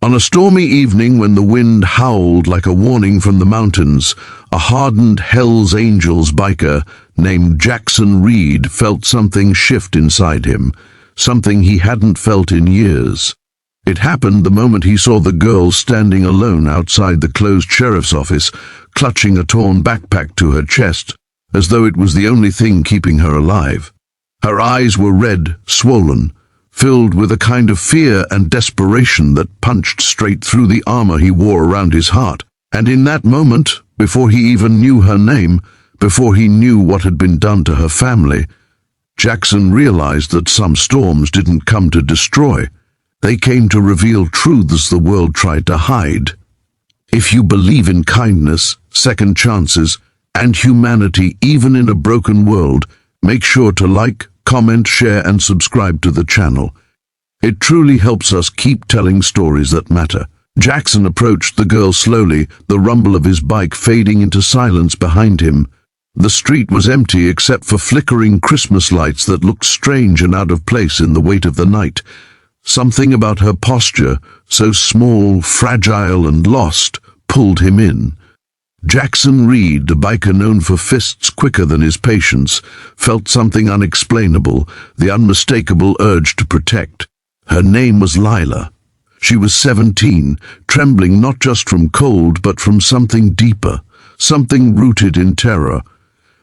On a stormy evening when the wind howled like a warning from the mountains, a hardened Hells Angels biker named Jackson Reed felt something shift inside him, something he hadn't felt in years. It happened the moment he saw the girl standing alone outside the closed sheriff's office, clutching a torn backpack to her chest, as though it was the only thing keeping her alive. Her eyes were red, swollen, filled with a kind of fear and desperation that punched straight through the armor he wore around his heart. And in that moment, before he even knew her name, before he knew what had been done to her family, Jackson realized that some storms didn't come to destroy. They came to reveal truths the world tried to hide. If you believe in kindness, second chances, and humanity even in a broken world, make sure to like, comment, share, and subscribe to the channel. It truly helps us keep telling stories that matter. Jackson approached the girl slowly, the rumble of his bike fading into silence behind him. The street was empty except for flickering Christmas lights that looked strange and out of place in the weight of the night. Something about her posture, so small, fragile, and lost, pulled him in. Jackson Reed, a biker known for fists quicker than his patience, felt something unexplainable, the unmistakable urge to protect. Her name was Lila. She was 17, trembling not just from cold but from something deeper, something rooted in terror.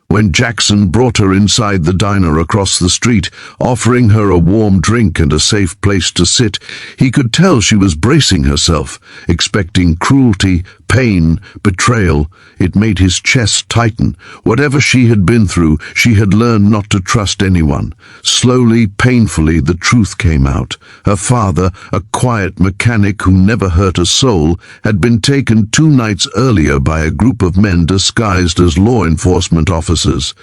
When Jackson brought her inside the diner across the street, offering her a warm drink and a safe place to sit, he could tell she was bracing herself, expecting cruelty, pain, betrayal. It made his chest tighten. Whatever she had been through, she had learned not to trust anyone. Slowly, painfully, the truth came out. Her father, a quiet mechanic who never hurt a soul, had been taken 2 nights earlier by a group of men disguised as law enforcement officers.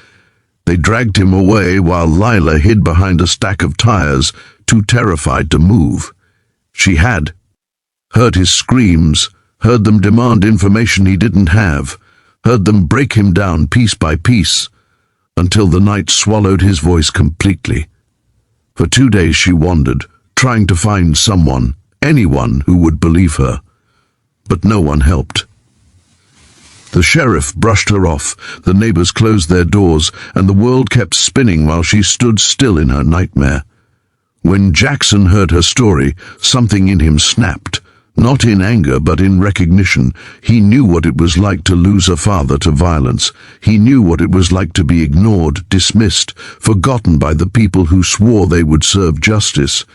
They dragged him away while Lila hid behind a stack of tires, too terrified to move. She had heard his screams, heard them demand information he didn't have, heard them break him down piece by piece, until the night swallowed his voice completely. For 2 days she wandered, trying to find someone, anyone who would believe her. But no one helped. The sheriff brushed her off, the neighbors closed their doors, and the world kept spinning while she stood still in her nightmare. When Jackson heard her story, something in him snapped. Not in anger, but in recognition. He knew what it was like to lose a father to violence. He knew what it was like to be ignored, dismissed, forgotten by the people who swore they would serve justice.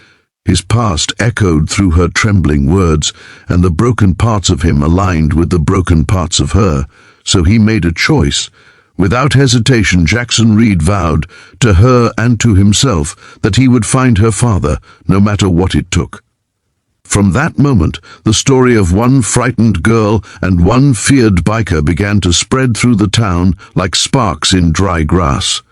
His past echoed through her trembling words, and the broken parts of him aligned with the broken parts of her. So he made a choice. Without hesitation, Jackson Reed vowed, to her and to himself, that he would find her father, no matter what it took. From that moment, the story of one frightened girl and one feared biker began to spread through the town like sparks in dry grass.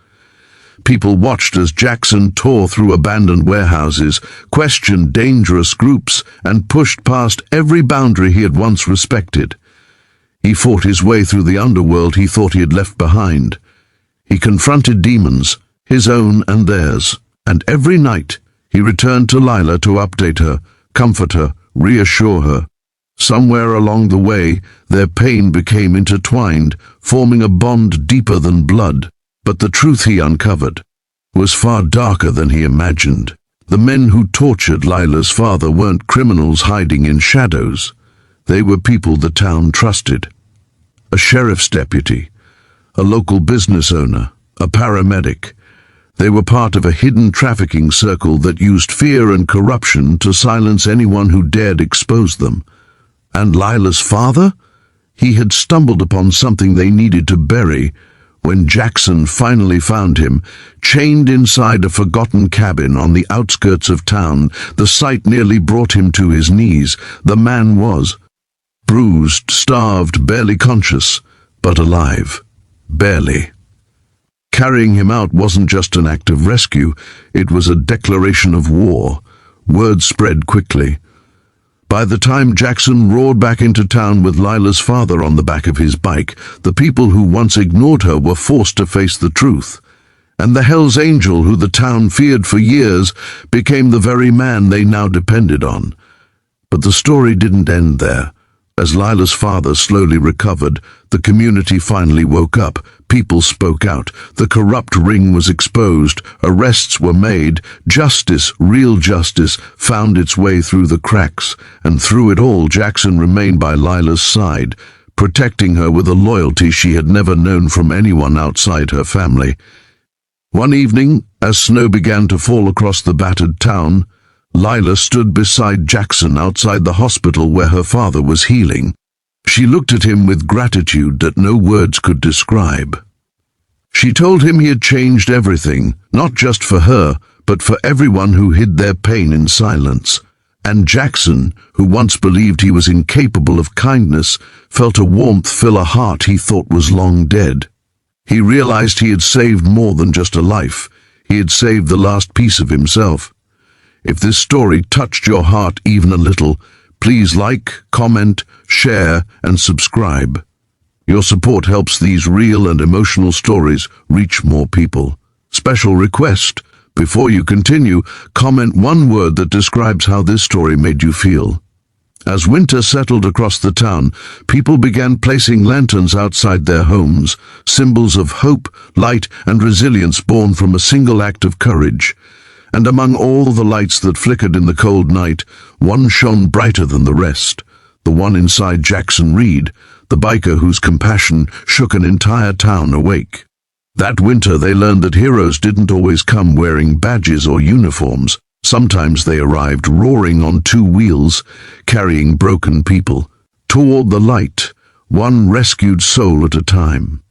People watched as Jackson tore through abandoned warehouses, questioned dangerous groups, and pushed past every boundary he had once respected. He fought his way through the underworld he thought he had left behind. He confronted demons, his own and theirs, and every night he returned to Lila to update her, comfort her, reassure her. Somewhere along the way, their pain became intertwined, forming a bond deeper than blood. But the truth he uncovered was far darker than he imagined. The men who tortured Lila's father weren't criminals hiding in shadows. They were people the town trusted. A sheriff's deputy, a local business owner, a paramedic. They were part of a hidden trafficking circle that used fear and corruption to silence anyone who dared expose them. And Lila's father? He had stumbled upon something they needed to bury. When Jackson finally found him, chained inside a forgotten cabin on the outskirts of town, the sight nearly brought him to his knees. The man was bruised, starved, barely conscious, but alive. Barely. Carrying him out wasn't just an act of rescue, it was a declaration of war. Word spread quickly. By the time Jackson roared back into town with Lila's father on the back of his bike, the people who once ignored her were forced to face the truth. And the Hells Angel, who the town feared for years, became the very man they now depended on. But the story didn't end there. As Lila's father slowly recovered, the community finally woke up. People spoke out. The corrupt ring was exposed. Arrests were made. Justice, real justice, found its way through the cracks. And through it all, Jackson remained by Lila's side, protecting her with a loyalty she had never known from anyone outside her family. One evening, as snow began to fall across the battered town, Lila stood beside Jackson outside the hospital where her father was healing. She looked at him with gratitude that no words could describe. She told him he had changed everything, not just for her, but for everyone who hid their pain in silence. And Jackson, who once believed he was incapable of kindness, felt a warmth fill a heart he thought was long dead. He realized he had saved more than just a life. He had saved the last piece of himself. If this story touched your heart even a little, please like, comment, share, and subscribe. Your support helps these real and emotional stories reach more people. Special request: before you continue, comment one word that describes how this story made you feel. As winter settled across the town, people began placing lanterns outside their homes, symbols of hope, light, and resilience born from a single act of courage. And among all the lights that flickered in the cold night, one shone brighter than the rest, the one inside Jackson Reed, the biker whose compassion shook an entire town awake. That winter they learned that heroes didn't always come wearing badges or uniforms. Sometimes they arrived roaring on two wheels, carrying broken people toward the light, one rescued soul at a time.